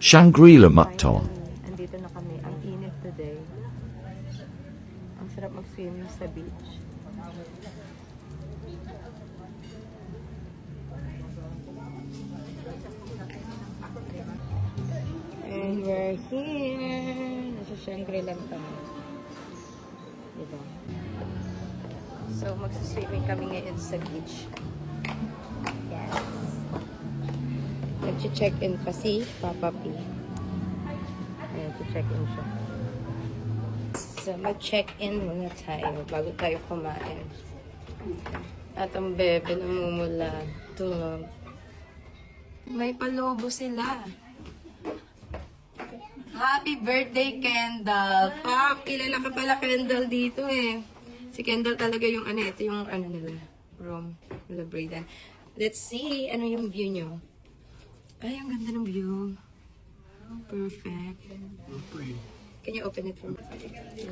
Shangri-La Mukton. Andito na kami. Ang init today. Ang sarap mag-swimming sa beach. And we're here. Nasa Shangri-La kami. Diba? So, magsiswimming kami ngayon sa beach. Yes. Nag-check-in pa si Papa P. Ayan, check-in siya. So, mag-check-in muna tayo bago tayo kumain. At ang bebe namumula. Tulog. May palobo sila. Happy birthday, Kendall! Pap, kilala ka pala Kendall dito eh. Si Kendall talaga yung ano, ito yung ano nila, room nila Brayden. Let's see, ano yung view nyo? Ay, ang ganda ng view. Perfect. Can you open it for me?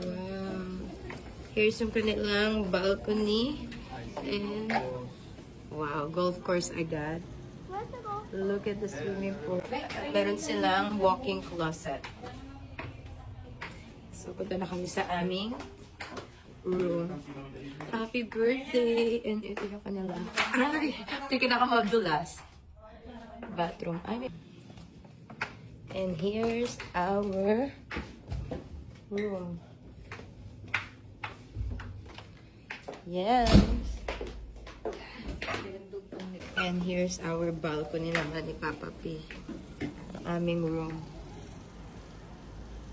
Wow. Here's yung kanilang balcony. And, wow, golf course agad. Look at the swimming pool. Meron silang walking closet. So, punta na kami sa aming room. Happy birthday! And ito yung kanila. Ay! Ito yung kinakamadulas. Bathroom. And here's our room. Yes. And here's our balcony naman ni Papa P. Aming room.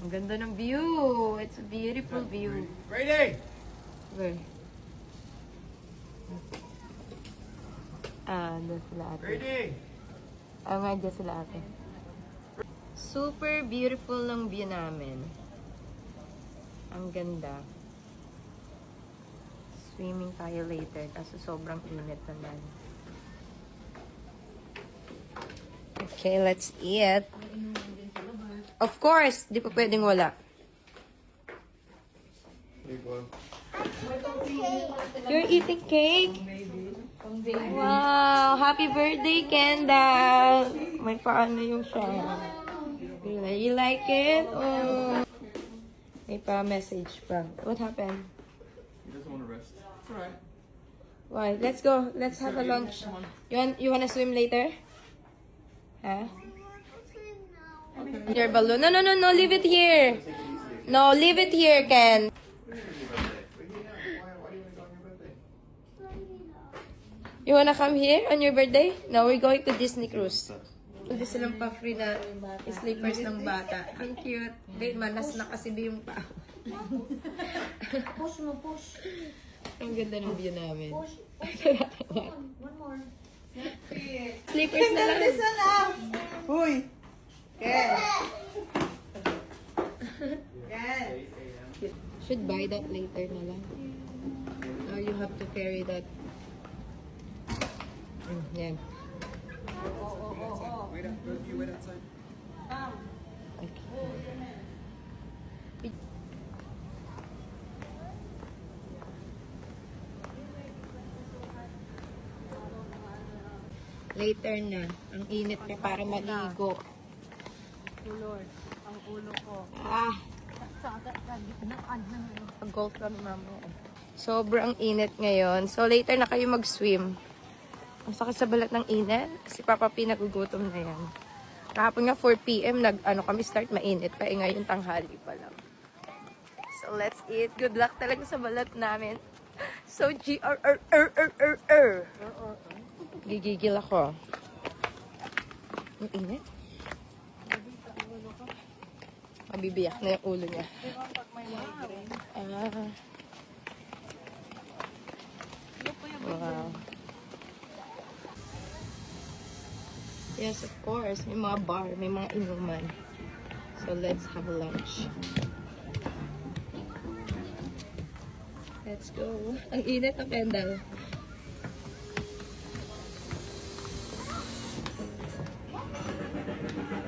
Ang ganda ng view. It's a beautiful view. Brady! Where? Doon sila ate. Brady! Nga, dyan sila ate. Super beautiful ng view namin. Ang ganda. Swimming tayo later kasi sobrang init naman. Okay, let's eat. Of course, di pa pwedeng wala. You're eating cake? Wow! Happy birthday, Kendall! May paano yung siya. You like it? Oh. May pa-message pa. What happened? He doesn't want to rest. It's alright. Why? Let's go. Let's have a lunch. You wanna swim later? Huh? Your balloon. No. Leave it here. No, leave it here, Ken. You wanna come here on your birthday? No, we're going to Disney Cruise. Hindi silang pa-free na sleepers ng bata. Ang cute. Babe, manas na kasi yung pa. Push mo, push. Ang ganda ng view namin. Push. One more. Sleepers na lang. Listen up! Uy! Ken! Ken! Should buy that later na lang. Or you have to carry that. Yan. Wait up. You wait outside. Okay. Later na. Ang init na para maligo. Lord, ang ulo ko. Pag-golf kami mamaya. Sobrang init ngayon. So, later na kayo mag-swim. Ang sakit sa balat ng init. Si Papa P nagugutom na yan. Kahapon nga 4 PM, kami start mainit pa. Ngayon tanghali pa lang. So, let's eat. Good luck talaga sa balat namin. So, Gigigil ako. Ang init. Mabibiyak na yung ulo niya. Wow. Yes, of course. May mga bar, may mga inuman. So, let's have lunch. Let's go. Ang init ng Kendall.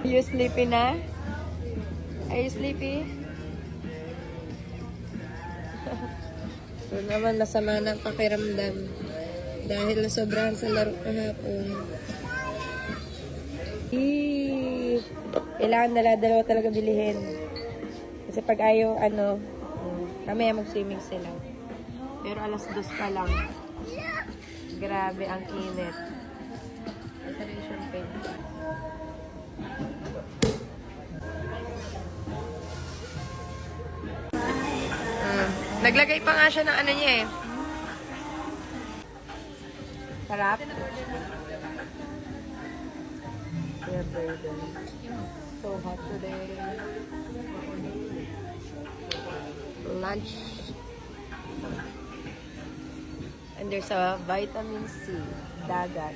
Are you sleepy na? Are you sleepy? So naman, nasama ng pakiramdam. Dahil nasobrahan sa laro kahapon. Kailangan dala-dalawa talaga bilihin. Kasi pag ayaw, mamaya mag-swimming sila. Pero 2:00 pa lang. Grabe, ang init. Ito rin yung champagne. Naglagay pa nga siya ng ano niya eh. Sarap. Yeah, burger. So hot today. Lunch. And there's a vitamin C. Dagat.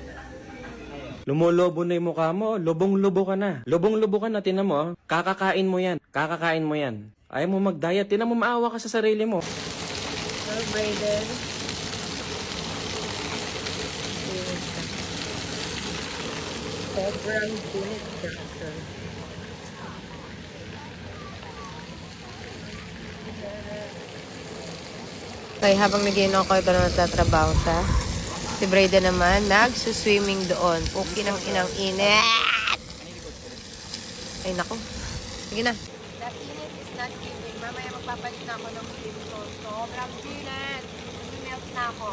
Lumolobo na yung mukha mo. Lubong-lubo ka na. Lubong-lubo ka na. Tinan mo. Kakakain mo yan. Kakakain mo yan. Ayaw mo mag-diet. Tinan mo, maawa ka sa sarili mo. Well, Brayden. Sobrang dinit doctor. Okay, habang nag-inom ko, ito na nagtatrabaho siya. Si Brayden naman, nagsuswimming doon. Puki ng inang init. Ay, naku. Sige na. That init is not giving. Mamaya magpapalit na ako ng swimming. Sobrang init. Melt na ako.